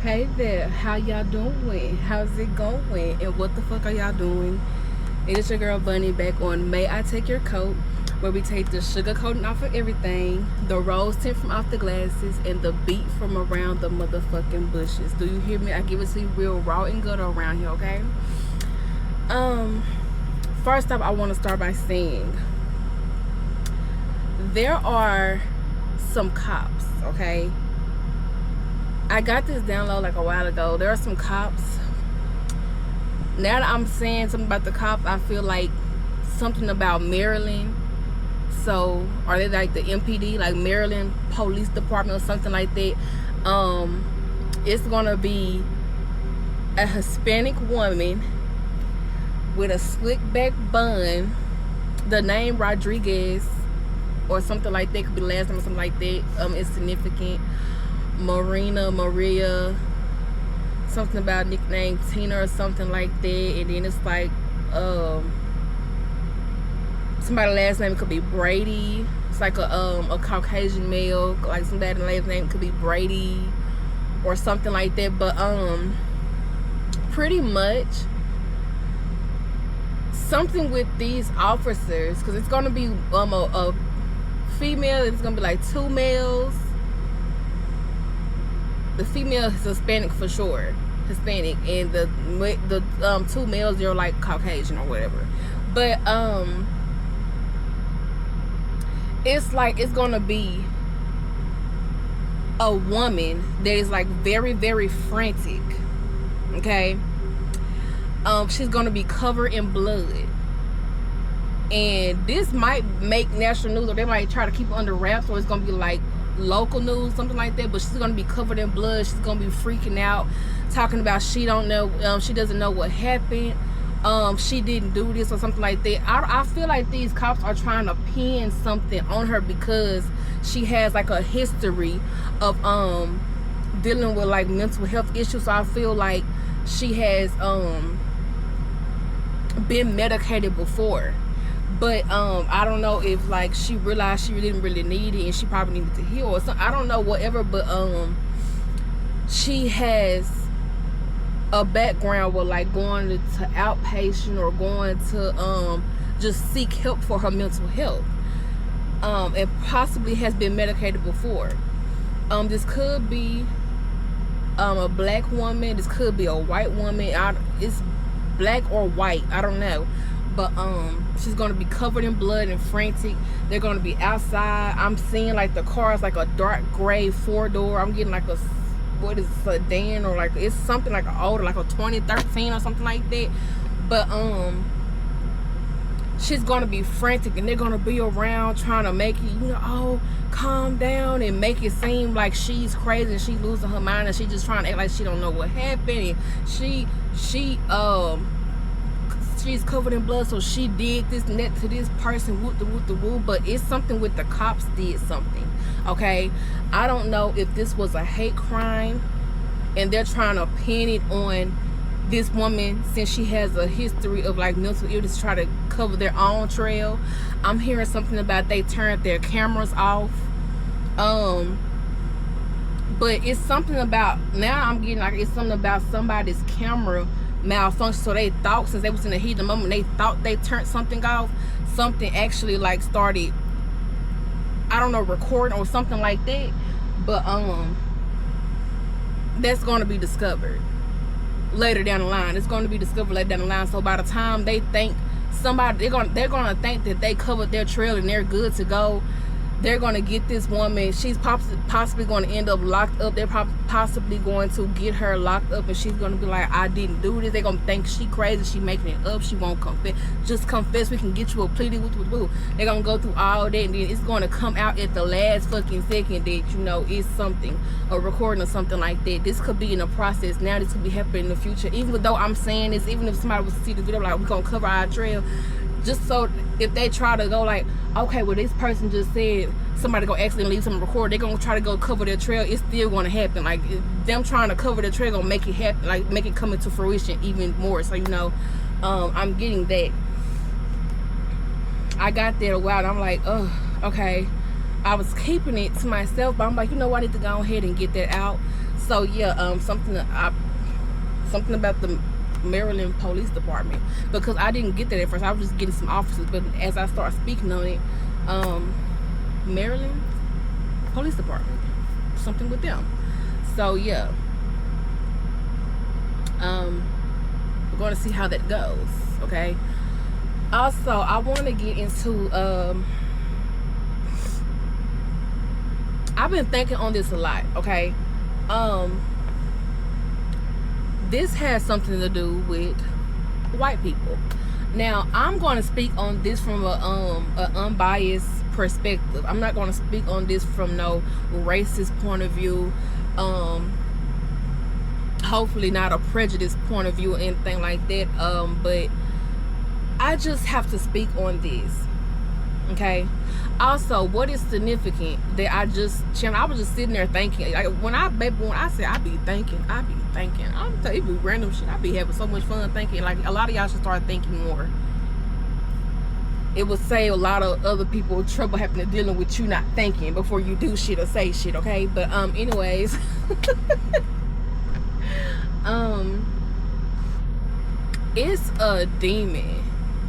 Hey there, how y'all doing? How's it going? And what the fuck are y'all doing? It is your girl Bunny back on May I Take Your Coat, where we take the sugar coating off of everything, the rose tint from off the glasses, and the beat from around the motherfucking bushes. Do you hear me? I give it to you real raw and good around here, okay? Um, First off, I want to start by saying there are some cops, okay? I got this download like a while ago. There are some cops. Now that I'm saying something about the cops, I feel like something about Maryland. So, are they like the MPD, like Maryland Police Department or something like that? It's gonna be a Hispanic woman with a slick back bun. The name Rodriguez or something like that, could be last name or something like that. It's significant. Maria, something about nickname Tina or something like that. And then it's like somebody's last name could be Brady. It's like a Caucasian male, like somebody's last name could be Brady or something like that. But pretty much something with these officers, because it's gonna be a female, it's gonna be like two males. The female is Hispanic for sure, Hispanic, and the two males, they're like Caucasian or whatever. But it's like it's gonna be a woman that is like very, very frantic. Okay, she's gonna be covered in blood, and this might make national news, or they might try to keep it under wraps, or it's gonna be like local news, something like that. But she's gonna be covered in blood. She's gonna be freaking out, talking about she don't know, she doesn't know what happened, she didn't do this or something like that. I feel like these cops are trying to pin something on her because she has like a history of dealing with like mental health issues. So I feel like she has been medicated before. But I don't know if like she realized she didn't really need it and she probably needed to heal or something. I don't know, whatever. But she has a background with like going to outpatient or going to just seek help for her mental health, and possibly has been medicated before. This could be a black woman. This could be a white woman. It's black or white. I don't know. But she's gonna be covered in blood and frantic. They're gonna be outside. I'm seeing like the car is like a dark gray 4-door. I'm getting like a, what is it, sedan, or like it's something like an older, like a 2013 or something like that. But she's gonna be frantic, and they're gonna be around trying to make it, oh, calm down, and make it seem like she's crazy and she's losing her mind, and she's just trying to act like she don't know what happened, and she's covered in blood, so she did this and that to this person, whoop the woo. But it's something with the cops did something, okay? I don't know if this was a hate crime and they're trying to pin it on this woman since she has a history of like mental illness, try to cover their own trail. I'm hearing something about they turned their cameras off. But it's something about, now I'm getting like, it's something about somebody's camera malfunction. So they thought, since they was in the heat of the moment, they thought they turned something off, something actually like started, I don't know, recording or something like that. But that's going to be discovered later down the line. It's going to be discovered later down the line. So by the time they think somebody, they're gonna think that they covered their trail and they're good to go. They're going to get this woman. She's possibly going to end up locked up. They're possibly going to get her locked up, and she's going to be like, I didn't do this. They're going to think she crazy. She making it up. She won't confess. Just confess. We can get you a plea. They're going to go through all that, and then it's going to come out at the last fucking second that, it's something, a recording or something like that. This could be in the process now. This could be happening in the future. Even though I'm saying this, even if somebody was to see the video, like, we're going to cover our trail, just so if they try to go like, okay, well, this person just said somebody gonna accidentally leave something recorded, they're gonna try to go cover their trail, it's still gonna happen. Like, them trying to cover their trail gonna make it happen, like make it come into fruition even more. So I'm getting that. I got there a while and I'm like, oh, okay. I was keeping it to myself, but I'm like, I need to go ahead and get that out. So yeah, something about the Maryland Police Department, because I didn't get that at first. I was just getting some officers, but as I start speaking on it, Maryland Police Department, something with them. So yeah, we're going to see how that goes. Okay. Also, I want to get into I've been thinking on this a lot. Okay. This has something to do with white people. Now, I'm going to speak on this from a unbiased perspective. I'm not going to speak on this from no racist point of view. Hopefully not a prejudiced point of view or anything like that. But I just have to speak on this. Okay. Also, what is significant that I was just sitting there thinking, like when I say I be thinking, I'm telling you, random shit. I be having so much fun thinking. Like, a lot of y'all should start thinking more. It will save a lot of other people trouble having to dealing with you not thinking before you do shit or say shit. Okay. But anyways. It's a demon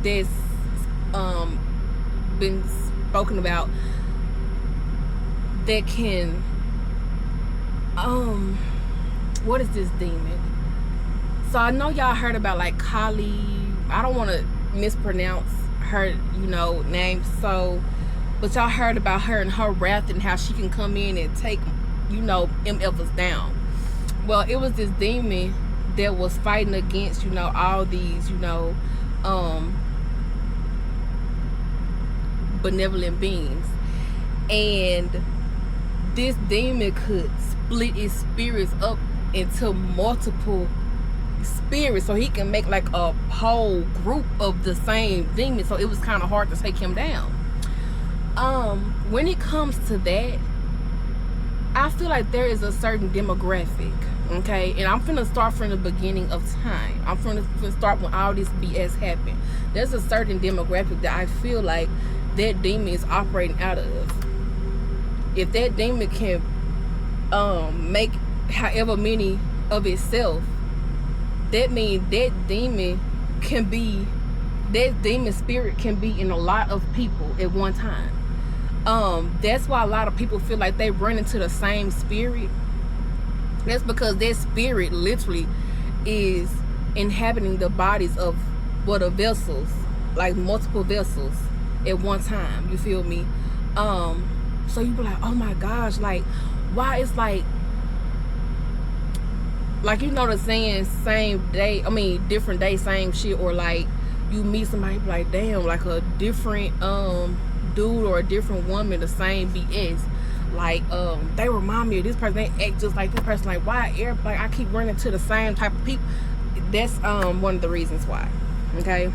that's been spoken about that can what is this demon? So I know y'all heard about like Kali. I don't want to mispronounce her, name. So, but y'all heard about her and her wrath and how she can come in and take, MFers down. Well, it was this demon that was fighting against, all these, benevolent beings. And this demon could split its spirits up into multiple spirits, so he can make like a whole group of the same demon. So it was kind of hard to take him down. When it comes to that, I feel like there is a certain demographic, okay? And I'm finna start from the beginning of time. I'm finna start when all this BS happened. There's a certain demographic that I feel like that demon is operating out of. If that demon can make however many of itself, that means that demon spirit can be in a lot of people at one time. That's why a lot of people feel like they run into the same spirit. That's because that spirit literally is inhabiting the bodies of the vessels, like multiple vessels at one time. You feel me? So you be like, oh my gosh, like why it's like the saying different day, same shit, or like you meet somebody be like, damn, like a different dude or a different woman, the same BS. Like they remind me of this person, they act just like this person. Like why like I keep running to the same type of people? That's one of the reasons why. Okay.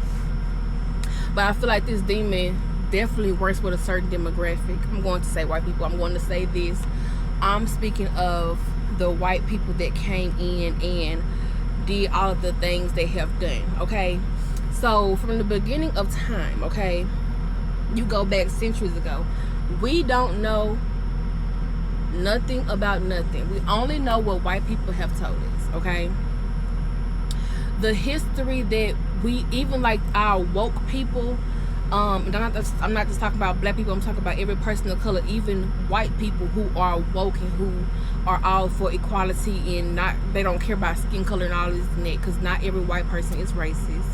But I feel like this demon definitely works with a certain demographic. I'm going to say white people. I'm going to say this. I'm speaking of the white people that came in and did all of the things they have done. Okay. So from the beginning of time, okay, you go back centuries ago, we don't know nothing about nothing. We only know what white people have told us. Okay. The history that we, even like our woke people, I'm not just talking about black people, I'm talking about every person of color, even white people who are woke and who are all for equality and they don't care about skin color and all this and that, because not every white person is racist.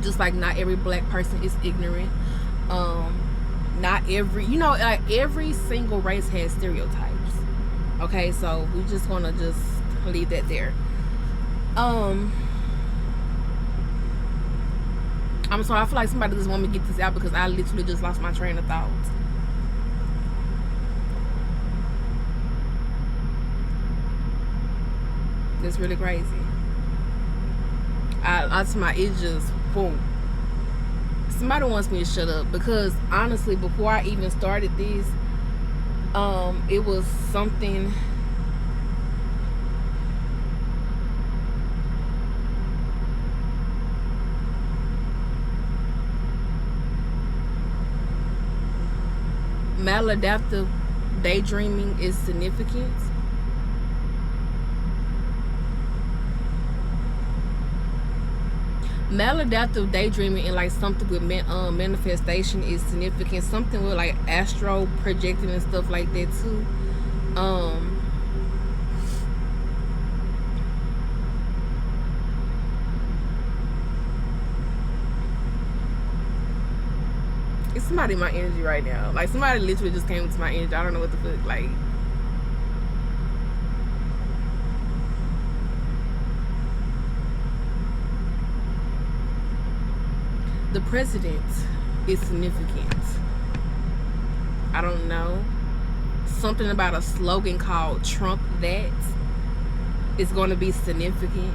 Just like not every black person is ignorant. Not every, like every single race has stereotypes. Okay, so we just want to just leave that there. I'm sorry, I feel like somebody just want me to get this out because I literally just lost my train of thought. It's really crazy. It's just boom. Somebody wants me to shut up because honestly, before I even started this, it was something. Maladaptive daydreaming is significant. Maladaptive daydreaming and like something with manifestation is significant. Something with like astral projecting and stuff like that too. It's somebody in my energy right now. Like somebody literally just came into my energy. I don't know what the fuck. Like, the president is significant. I don't know. Something about a slogan called Trump That is going to be significant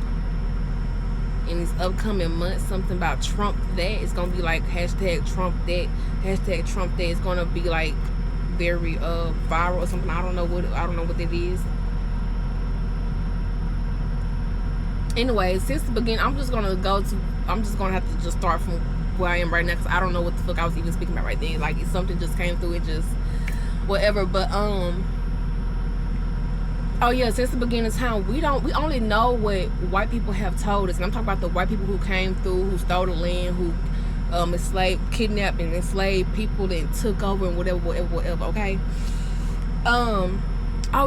in these upcoming months. Something about Trump That is going to be like hashtag Trump That, hashtag Trump That. It's going to be like very viral or something. I don't know what that is. Anyway, since the beginning, I'm just gonna have to just start from where I am right now, because I don't know what the fuck I was even speaking about right then. Like, something just came through, it just whatever. But oh yeah, since the beginning of time, we only know what white people have told us. And I'm talking about the white people who came through, who stole the land, who kidnapped and enslaved people, and took over and whatever. Okay. Oh,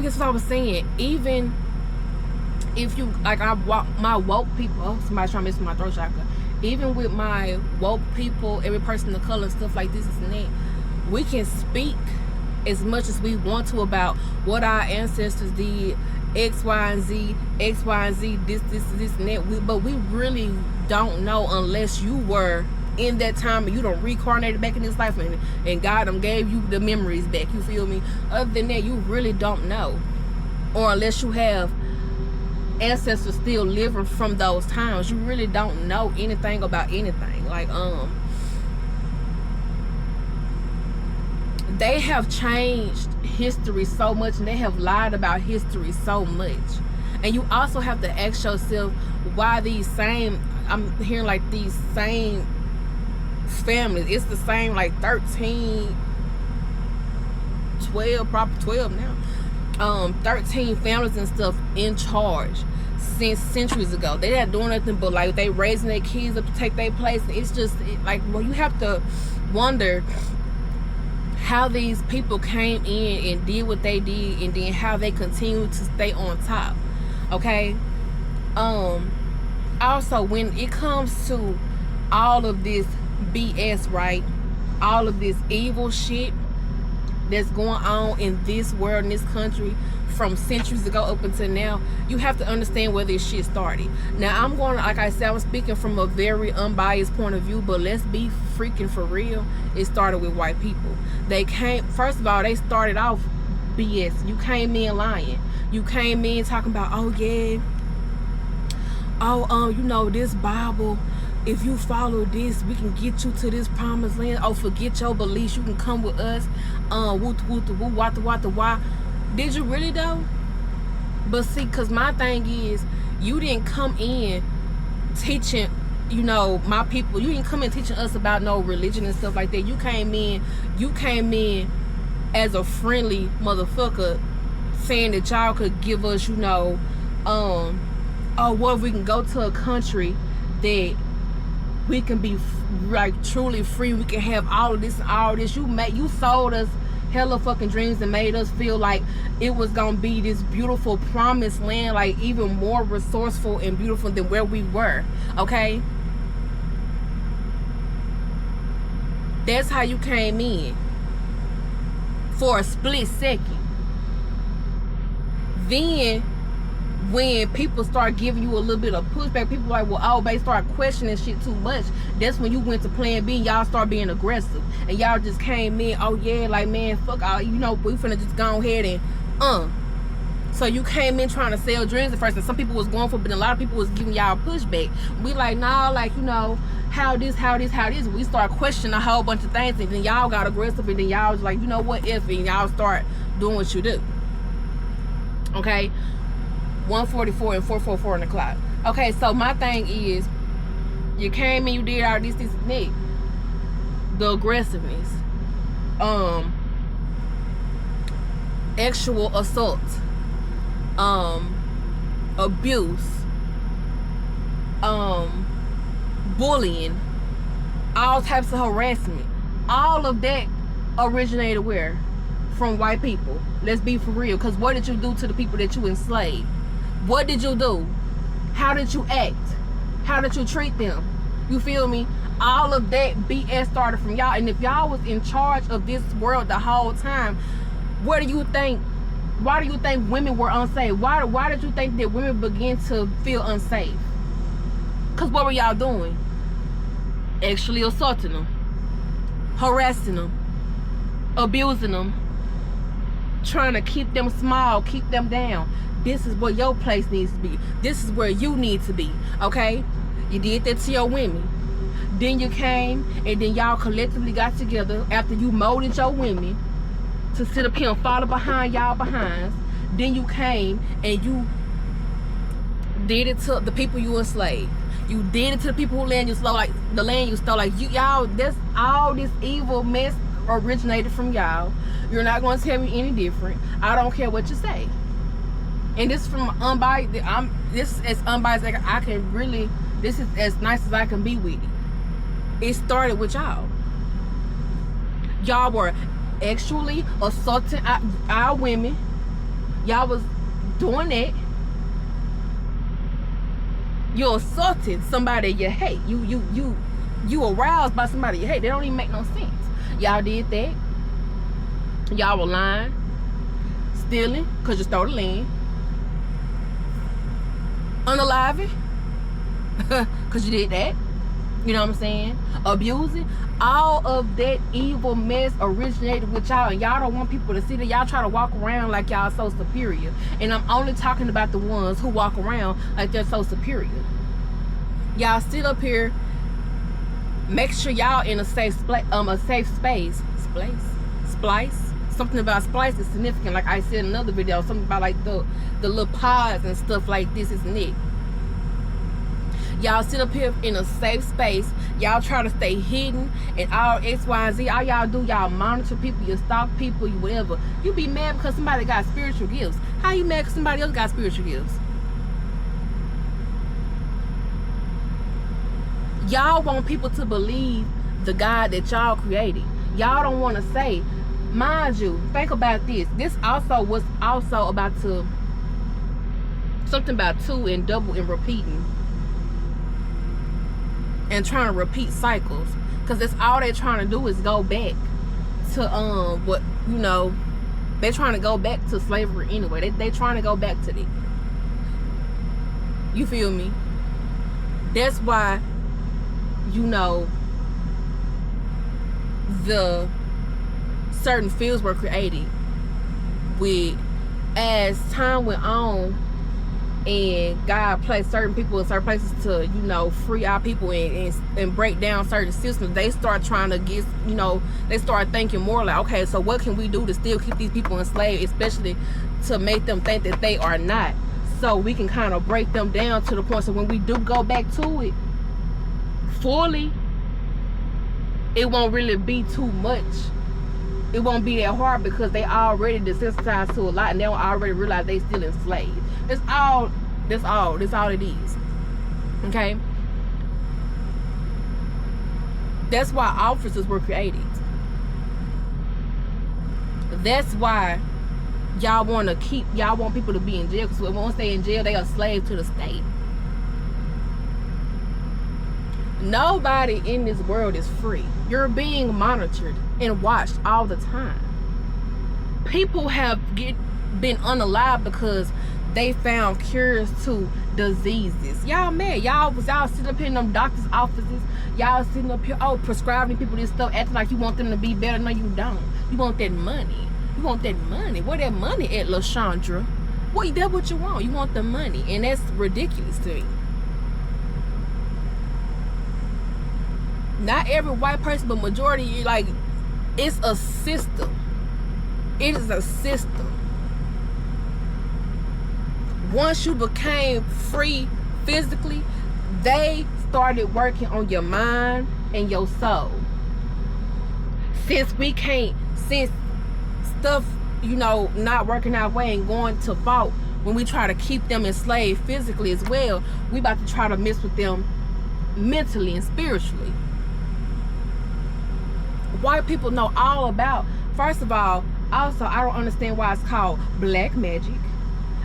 guess what I was saying. Even if you like, my woke people. Oh, somebody's trying to mess with my throat chakra. Even with my woke people, every person of color, stuff like this and that, we can speak as much as we want to about what our ancestors did, X, Y, and Z, this and that. But we really don't know unless you were in that time and you don't reincarnated back in this life, and God gave you the memories back. You feel me? Other than that, you really don't know, or unless you have ancestors still living from those times, you really don't know anything about anything. Like, they have changed history so much, and they have lied about history so much. And you also have to ask yourself why I'm hearing like these same families, it's the same like 13, 12, probably 12 now, 13 families and stuff in charge since centuries ago. They not doing nothing but like they raising their kids up to take their place. It's just like, well, you have to wonder how these people came in and did what they did, and then how they continue to stay on top. Okay. Also, when it comes to all of this BS, right, all of this evil shit that's going on in this world, in this country, from centuries ago up until now, you have to understand where this shit started. Now, I'm going to, like I said, I'm speaking from a very unbiased point of view, but let's be freaking for real. It started with white people. First of all, they started off BS. You came in lying. You came in talking about, oh yeah, you know, this Bible, if you follow this, we can get you to this promised land. Oh, forget your beliefs, you can come with us. Why? Did you really though? But see, cause my thing is, you didn't come in teaching, you know, my people. You didn't come in teaching us about no religion and stuff like that. You came in as a friendly motherfucker, saying that y'all could give us, you know, oh, what if we can go to a country that we can be like truly free, we can have all of this and all this. You sold us hella fucking dreams and made us feel like it was gonna be this beautiful promised land, like even more resourceful and beautiful than where we were. Okay, that's how you came in for a split second. Then when people start giving you a little bit of pushback, people like, well, oh, they start questioning shit too much. That's when you went to plan B. Y'all start being aggressive, and y'all just came in, oh yeah, like, man, fuck all, you know, we finna just go ahead and so you came in trying to sell dreams at first, and some people was going for it, but a lot of people was giving y'all pushback. We like, nah, like, you know, how this. We start questioning a whole bunch of things, and then y'all got aggressive, and then y'all was like, you know what, if, and y'all start doing what you do. Okay. 144 and 444 on the clock. Okay, so my thing is, you came in, you did all this and that. The aggressiveness. sexual assault, abuse, bullying, all types of harassment. All of that originated where? From white people. Let's be for real. Because what did you do to the people that you enslaved? What did you do? How did you act? How did you treat them? You feel me? All of that BS started from y'all. And if y'all was in charge of this world the whole time, why do you think women were unsafe? Why did you think that women began to feel unsafe? Because what were y'all doing? Actually assaulting them, harassing them, abusing them, trying to keep them small, keep them down. This is where your place needs to be. This is where you need to be, okay? You did that to your women. Then you came and then y'all collectively got together after you molded your women to sit up here and follow behind y'all behinds. Then you came and you did it to the people you enslaved. You did it to the people who land you stole, like the land you stole. Like y'all, that's all this evil mess originated from y'all. You're not going to tell me any different. I don't care what you say. And this is from unbiased. This is as unbiased as I can really. This is as nice as I can be with it. It started with y'all. Y'all were actually assaulting our women. Y'all was doing that. You assaulted somebody you hate. You aroused by somebody you hate. That don't even make no sense. Y'all did that. Y'all were lying, stealing, because you stole the land, unaliving, because you did that. You know what I'm saying? Abusing. All of that evil mess originated with y'all, and y'all don't want people to see that. Y'all try to walk around like y'all so superior, and I'm only talking about the ones who walk around like they're so superior. Y'all sit up here, make sure y'all in a safe space. Splice. Something about splice is significant. Like I said in another video, something about like the little pods and stuff like this, isn't it? Y'all sit up here in a safe space. Y'all try to stay hidden and all X, Y, and Z. All y'all do, y'all monitor people, you stalk people, you whatever. You be mad because somebody got spiritual gifts. How you mad because somebody else got spiritual gifts? Y'all want people to believe the God that y'all created. Y'all don't want to say, mind you, think about this. This also was also about to, something about two and double and repeating. And trying to repeat cycles, because that's all they're trying to do is go back to what, you know, they're trying to go back to slavery anyway. They trying to go back to that. You feel me? That's why, you know, the certain fields were created with, as time went on and God placed certain people in certain places to, you know, free our people and break down certain systems, they start trying to get, you know, they start thinking more like, okay, so what can we do to still keep these people enslaved, especially to make them think that they are not, so we can kind of break them down to the point so when we do go back to it fully, it won't really be too much. It won't be that hard because they already desensitized to a lot and they don't already realize they still enslaved. That's all it is. Okay? That's why officers were created. That's why y'all want people to be in jail, because once they in jail, they are slave to the state. Nobody in this world is free. You're being monitored and watched all the time. People have been unalive because they found cures to diseases. Y'all mad. Y'all sitting up here in them doctors' offices. Y'all sitting up here, prescribing people this stuff, acting like you want them to be better. No, you don't. You want that money. You want that money. Where that money at, LaShandra? That's what you want. You want the money. And that's ridiculous to me. Not every white person, but majority, like, it's a system. It is a system. Once you became free physically, they started working on your mind and your soul. Since stuff you know, not working our way and going to fault when we try to keep them enslaved physically as well. We about to try to mess with them mentally and spiritually. White people know all about, first of all, also, I don't understand why it's called black magic.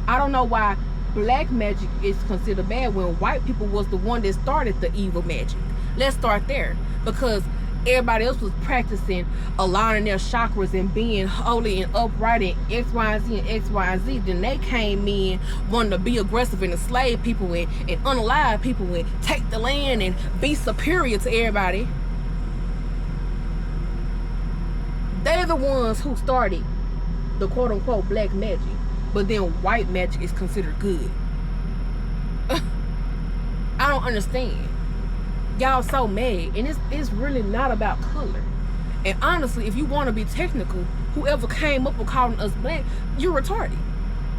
I don't know why black magic is considered bad when white people was the one that started the evil magic. Let's start there, because everybody else was practicing aligning their chakras and being holy and upright and X, Y, and Z and X, Y, and Z. Then they came in wanting to be aggressive and enslave people and unalive people and take the land and be superior to everybody. They're the ones who started the quote-unquote black magic, but then white magic is considered good. I don't understand. Y'all so mad, and it's really not about color. And honestly, if you want to be technical, whoever came up with calling us black, you're retarded,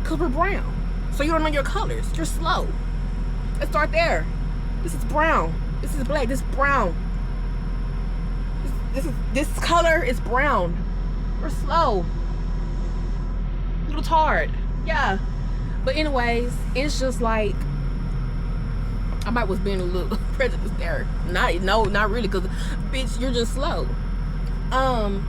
because we're brown. So you don't know your colors. You're slow. Let's start there. This is brown. This is black. This is brown. This color is brown. We're slow. Little tired. Yeah. But anyways, it's just like, I might was being a little prejudiced there. Not really, because bitch, you're just slow. I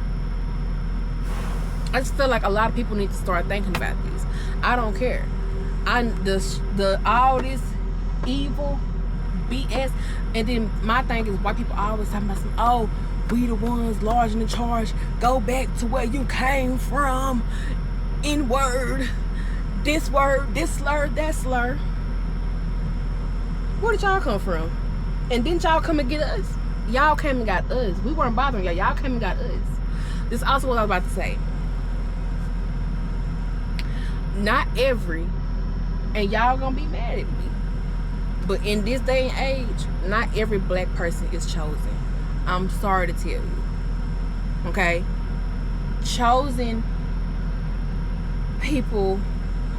just feel like a lot of people need to start thinking about this. I don't care. All this evil BS, and then my thing is white people always talking about some, oh, we the ones large and in charge. Go back to where you came from. N-word, this word, this slur, that slur. Where did y'all come from? And didn't y'all come and get us? Y'all came and got us. We weren't bothering y'all. Y'all came and got us. This is also what I was about to say. Not every, and y'all gonna be mad at me, but in this day and age, not every black person is chosen. I'm sorry to tell you. Okay? Chosen people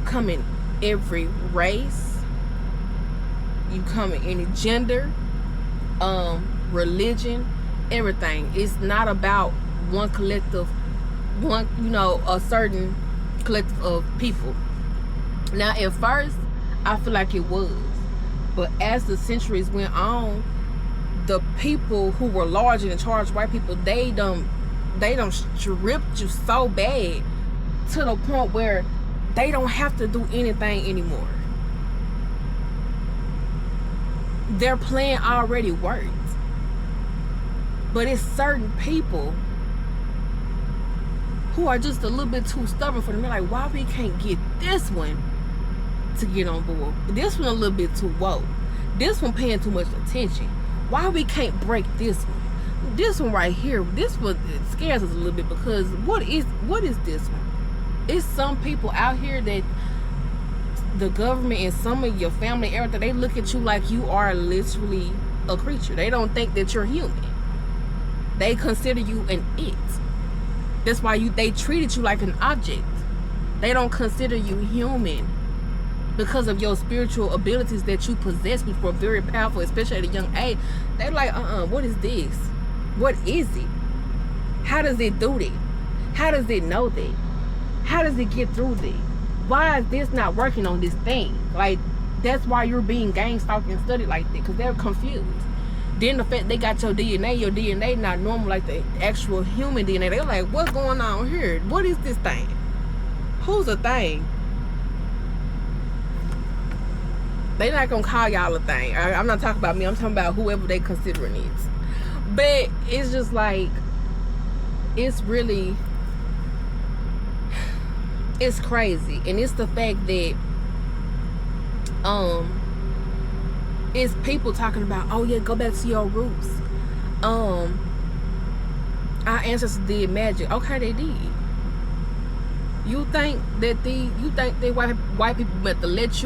come in every race. You come in any gender, religion, everything. It's not about one collective, a certain collective of people. Now, at first, I feel like it was. But as the centuries went on, the people who were large and in charge, white people, they done stripped you so bad to the point where they don't have to do anything anymore. Their plan already worked. But it's certain people who are just a little bit too stubborn for them. They're like, why we can't get this one to get on board? This one a little bit too woke. This one paying too much attention. Why we can't break this one? This one right here, this one scares us a little bit, because what is this one? It's some people out here that the government and some of your family, everything, they look at you like you are literally a creature. They don't think that you're human. They consider you an it. That's why they treated you like an object. They don't consider you human because of your spiritual abilities that you possess, which were very powerful, especially at a young age. They're like, what is this? What is it? How does it do that? How does it know that? How does it get through that? Why is this not working on this thing? Like, that's why you're being gang stalked and studied like that, because they're confused. Then the fact they got your DNA not normal like the actual human DNA. They're like, what's going on here? What is this thing? Who's a thing? They're not gonna call y'all a thing. I'm not talking about me. I'm talking about whoever they considering it. But it's just like, it's really, it's crazy. And it's the fact that it's people talking about, oh yeah, go back to your roots. Our ancestors did magic. Okay, they did. You think that they white people about to let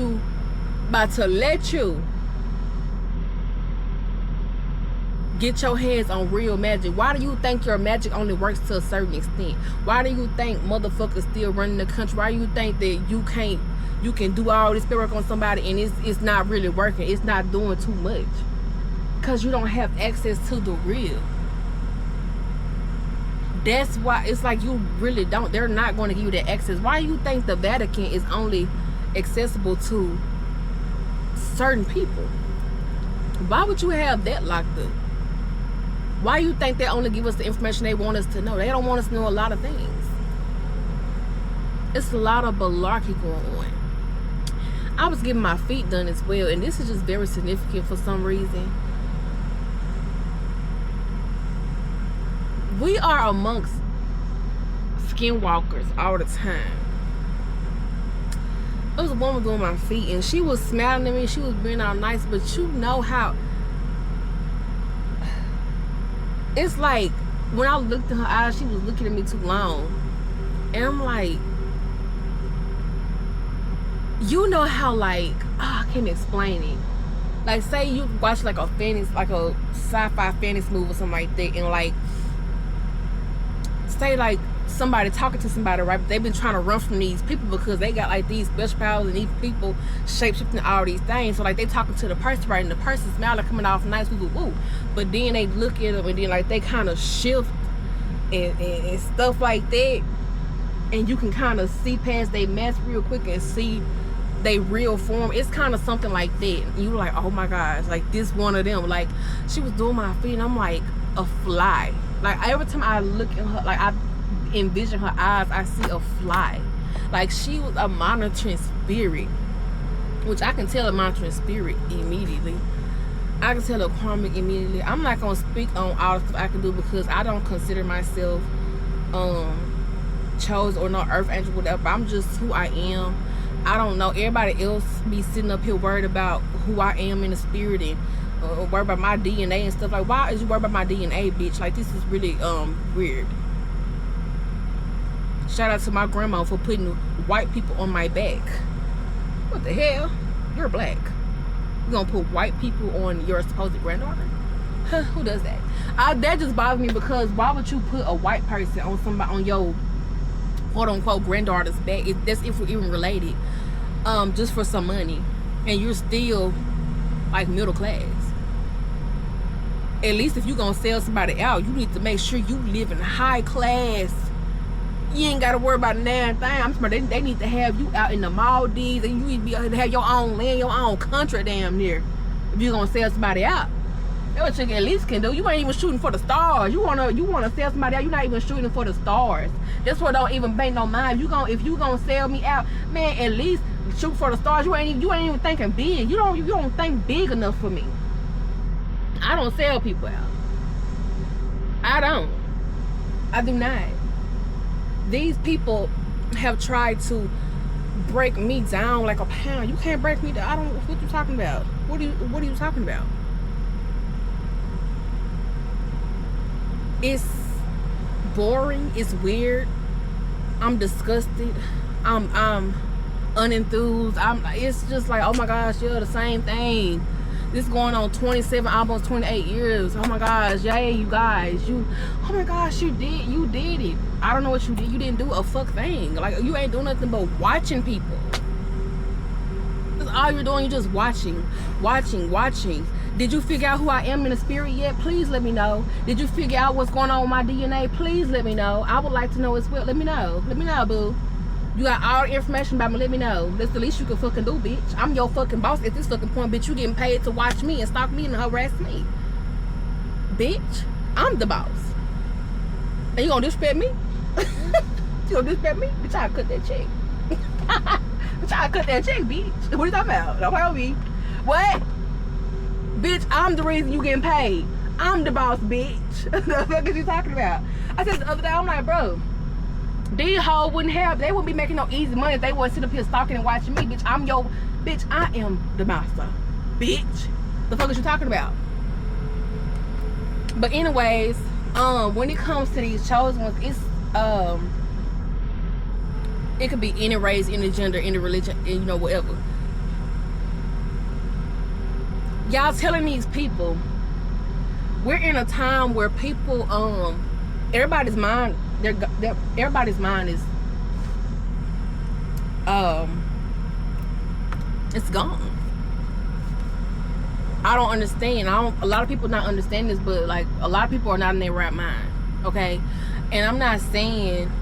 you get your hands on real magic? Why do you think your magic only works to a certain extent? Why do you think motherfuckers still running the country? Why do you think that you can do all this work on somebody and it's not really working? It's not doing too much because you don't have access to the real. That's why it's like you really don't. They're not going to give you that access. Why do you think the Vatican is only accessible to certain people? Why would you have that locked up? Why you think they only give us the information they want us to know? They don't want us to know a lot of things. It's a lot of malarkey going on. I was getting my feet done as well, and this is just very significant for some reason. We are amongst skinwalkers all the time. There was a woman doing my feet, and she was smiling at me. She was being all nice, but you know how it's like when I looked in her eyes, she was looking at me too long, and I'm like, you know how like I can't explain it. Like, say you watch like a fantasy, like a sci-fi fantasy movie or something like that, and like say like somebody talking to somebody, right? But they've been trying to run from these people because they got like these special powers, and these people shape-shifting all these things. So like they talking to the person, right? And the person's smiling, coming off nice, woo. But then they look at them, and then like they kind of shift and stuff like that, and you can kind of see past their mask real quick and see they real form. It's kind of something like that. And you're like, oh my gosh, like this one of them. Like she was doing my feet, and I'm like a fly. Like every time I look at her, like I envision her eyes, I see a fly. Like she was a monitoring spirit, which I can tell a monitoring spirit immediately. I can tell a karmic immediately. I'm not gonna speak on all the stuff I can do because I don't consider myself chosen or no earth angel, whatever. I'm just who I am. I don't know. Everybody else be sitting up here worried about who I am in the spirit and worried about my DNA and stuff. Like, why is you worried about my DNA, bitch? Like, this is really weird. Shout out to my grandma for putting white people on my back. What the hell? You're black. You gonna put white people on your supposed granddaughter? Huh, who does that? That just bothers me because why would you put a white person on somebody, on your quote unquote granddaughter's back? That's if we're even related. Just for some money, and you're still like middle class. At least if you're gonna sell somebody out, you need to make sure you live in high class. You ain't gotta worry about damn thing. I'm smart. They need to have you out in the Maldives, and you need to be able to have your own land, your own country damn near. If you're gonna sell somebody out, that's what you at least can do. You ain't even shooting for the stars. You wanna sell somebody out. You're not even shooting for the stars. That's what don't even make no mind. If you gonna sell me out, man, at least shoot for the stars. You ain't even thinking big. You don't think big enough for me. I don't sell people out. I do not. These people have tried to break me down like a pound. You can't break me down. I don't. What you talking about? What are you talking about? It's boring. It's weird. I'm disgusted. I'm unenthused. It's just like, oh my gosh, you're the same thing. This going on 27, almost 28 years. Oh my gosh, yay, you guys. Oh my gosh, you did it. I don't know what you did. You didn't do a fuck thing. Like, you ain't doing nothing but watching people. That's all you're doing. You're just watching. Did you figure out who I am in the spirit yet? Please let me know. Did you figure out what's going on with my DNA? Please let me know. I would like to know as well. Let me know. Let me know, boo. You got all the information about me, let me know. That's the least you can fucking do, bitch. I'm your fucking boss at this fucking point, bitch. You getting paid to watch me and stalk me and harass me. Bitch, I'm the boss. And you gonna disrespect me? You gonna disrespect me? Bitch, I'll cut that check. Bitch, I'll cut that check, bitch. What are you talking about? Don't play with me. What? Bitch, I'm the reason you getting paid. I'm the boss, bitch. The fuck is you talking about? I said the other day, I'm like, bro, these hoes they wouldn't be making no easy money if they wouldn't sit up here stalking and watching me, bitch. I am the master, bitch. The fuck is you talking about? But anyways, when it comes to these chosen ones, it's it could be any race, any gender, any religion, and you know, whatever. Y'all telling these people we're in a time where people everybody's mind is it's gone. I don't understand. A lot of people not understand this, but like a lot of people are not in their right mind. Okay, And I'm not saying,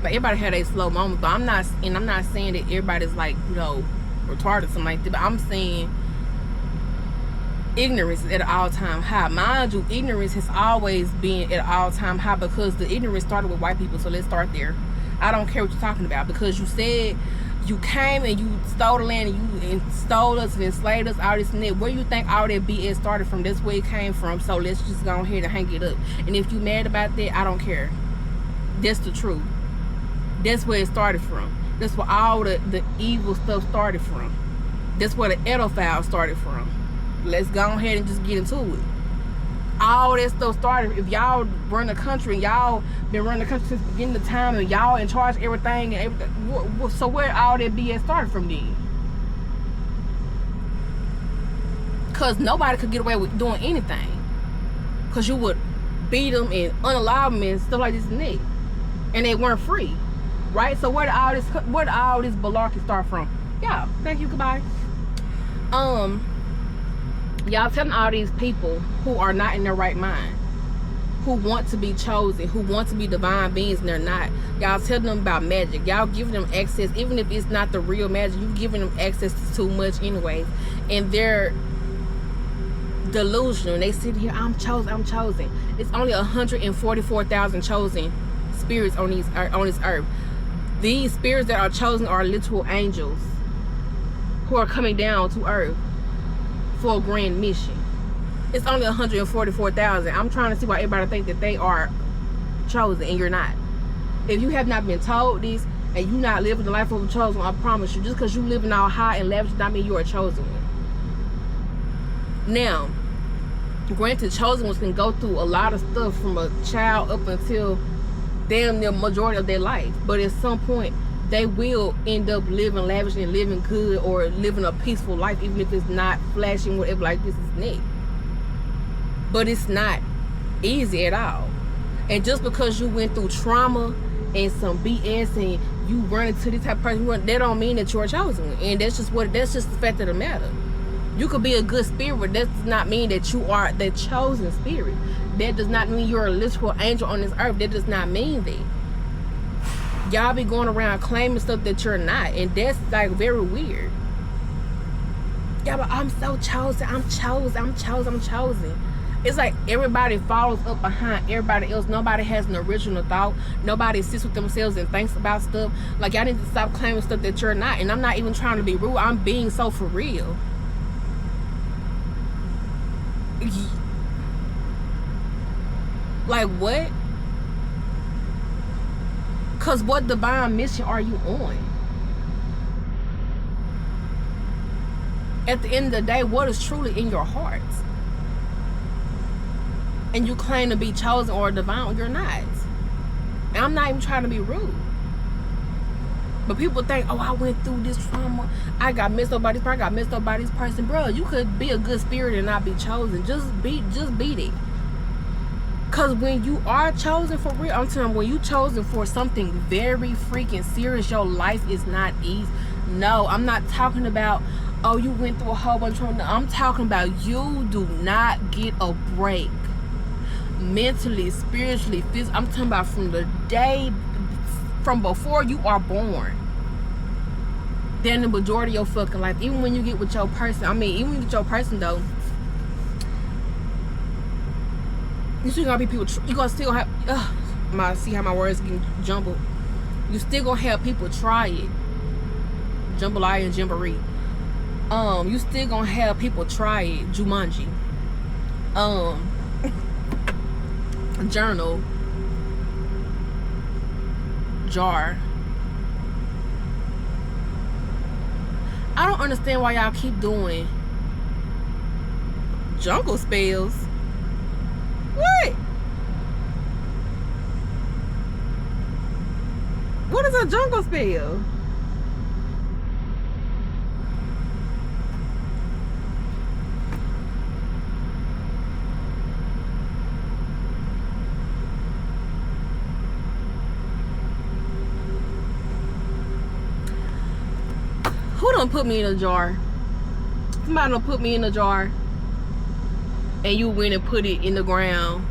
but everybody had a slow moment, but I'm not saying that everybody's like, you know, retarded or something like that. But I'm saying ignorance is at an all-time high. Mind you, ignorance has always been at an all-time high because the ignorance started with white people. So let's start there. I don't care what you're talking about, because you said you came and you stole the land and you stole us and enslaved us, all this and that. Where you think all that BS started from? That's where it came from. So let's just go ahead and hang it up. And if you mad about that, I don't care. That's the truth. That's where it started from. That's where all the evil stuff started from. That's where the pedophile started from. Let's go ahead and just get into it. All that stuff started. If y'all run the country and y'all been running the country since the beginning of time and y'all in charge of everything and everything, so where all that BS started from then? Because nobody could get away with doing anything. Because you would beat them and unallow them and stuff like this and that. And they weren't free. Right? So where did all this malarkey start from? Yeah. Thank you. Goodbye. Y'all telling all these people who are not in their right mind, who want to be chosen, who want to be divine beings, and they're not. Y'all telling them about magic. Y'all giving them access, even if it's not the real magic. You giving them access to too much anyways. And they're delusional. And they sit here, I'm chosen, I'm chosen. It's only 144,000 chosen spirits on this earth. These spirits that are chosen are literal angels who are coming down to earth for a grand mission. It's only 144,000. I'm trying to see why everybody think that they are chosen and you're not. If you have not been told this and you not living the life of a chosen, I promise you, just because you living all high and lavish does not mean you're a chosen one. Now, granted, chosen ones can go through a lot of stuff from a child up until damn near majority of their life, but at some point they will end up living lavish and living good or living a peaceful life, even if it's not flashing whatever like this is neat. But it's not easy at all. And just because you went through trauma and some BS and you run into this type of person, that don't mean that you're a chosen one. And that's just the fact of the matter. You could be a good spirit, but that does not mean that you are the chosen spirit. That does not mean you're a literal angel on this earth. That does not mean that. Y'all be going around claiming stuff that you're not, and that's like very weird. Yeah, but I'm so chosen, I'm chosen, I'm chosen, I'm chosen. It's like everybody follows up behind everybody else. Nobody has an original thought. Nobody sits with themselves and thinks about stuff. Like, y'all need to stop claiming stuff that you're not. And I'm not even trying to be rude. I'm being so for real. Like, what? Because what divine mission are you on? At the end of the day, what is truly in your heart? And you claim to be chosen or divine, you're not. And I'm not even trying to be rude. But people think, oh, I went through this trauma. I got messed up by this person. I got messed up by this person. Bro, you could be a good spirit and not be chosen. Just beat it. Because when you are chosen for real, I'm telling you, when you chosen for something very freaking serious, your life is not easy. No, I'm not talking about, oh, you went through a whole bunch of trauma. No, I'm talking about you do not get a break. Mentally, spiritually, physically. I'm talking about from the day, from before you are born. Then the majority of your fucking life. Even when you get with your person, even when you get with your person though, you still gonna be people, you gonna still have, see how my words getting jumbled. You still gonna have people try it. Jambalaya and jamboree. You still gonna have people try it. Jumanji. Journal. Jar. I don't understand why y'all keep doing jungle spells. What? What is a jungle spell? Who done put me in a jar? Somebody done put me in a jar and you went and put it in the ground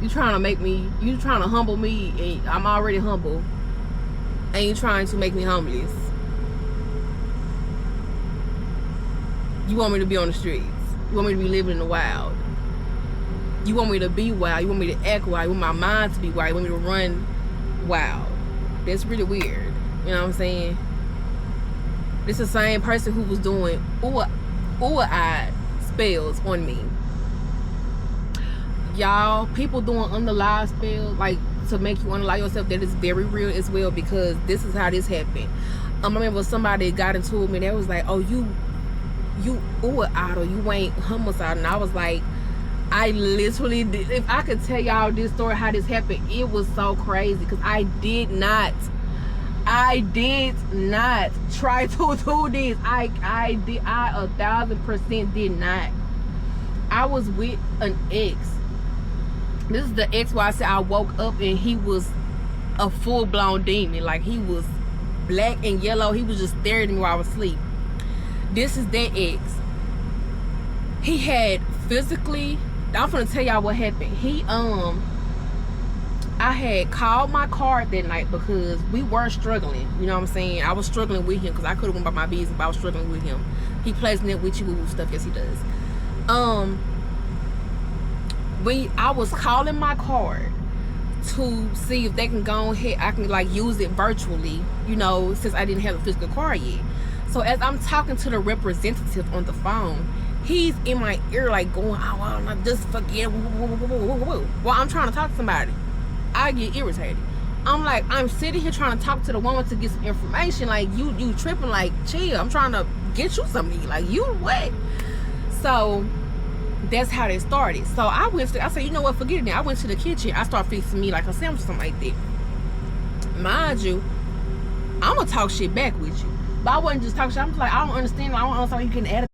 You trying to make me, you trying to humble me, and I'm already humble, and you trying to make me homeless. You want me to be on the streets. You want me to be living in the wild. You want me to be wild. You want me to act wild. You want my mind to be wild. You want me to run wild. That's really weird. You know what I'm saying? This is the same person who was doing ooh-eyed spells on me. Y'all, people doing underlie spells, like, to make you unallow yourself, that is very real as well, because this is how this happened. I remember somebody got into me, they was like, oh, you ooh-eyed, or you ain't homicide. And I was like, I literally did. If I could tell y'all this story, how this happened, it was so crazy, because I did not try to do this. I 1,000% did not. I was with an ex. This is the ex where I said I woke up and he was a full-blown demon. Like, he was black and yellow. He was just staring at me while I was asleep. This is that ex. He had physically, I'm gonna tell y'all what happened. I had called my car that night because we were struggling. You know what I'm saying? I was struggling with him because I could have went about my business, but I was struggling with him. He plays net with you stuff. Yes, he does. I was calling my card to see if they can go ahead, I can like use it virtually, you know, since I didn't have a physical card yet. So as I'm talking to the representative on the phone, he's in my ear like going, oh, I don't know, just forget. Well, I'm trying to talk to somebody. I get irritated. I'm like, I'm sitting here trying to talk to the woman to get some information. Like, you tripping, like, chill. I'm trying to get you something. Like, you what? So that's how they started. So I said, you know what, forget it now. I went to the kitchen. I started fixing me like a sandwich or something like that. Mind you, I'm gonna talk shit back with you. But I wasn't just talking shit. I'm just like, I don't understand. I don't understand how you can add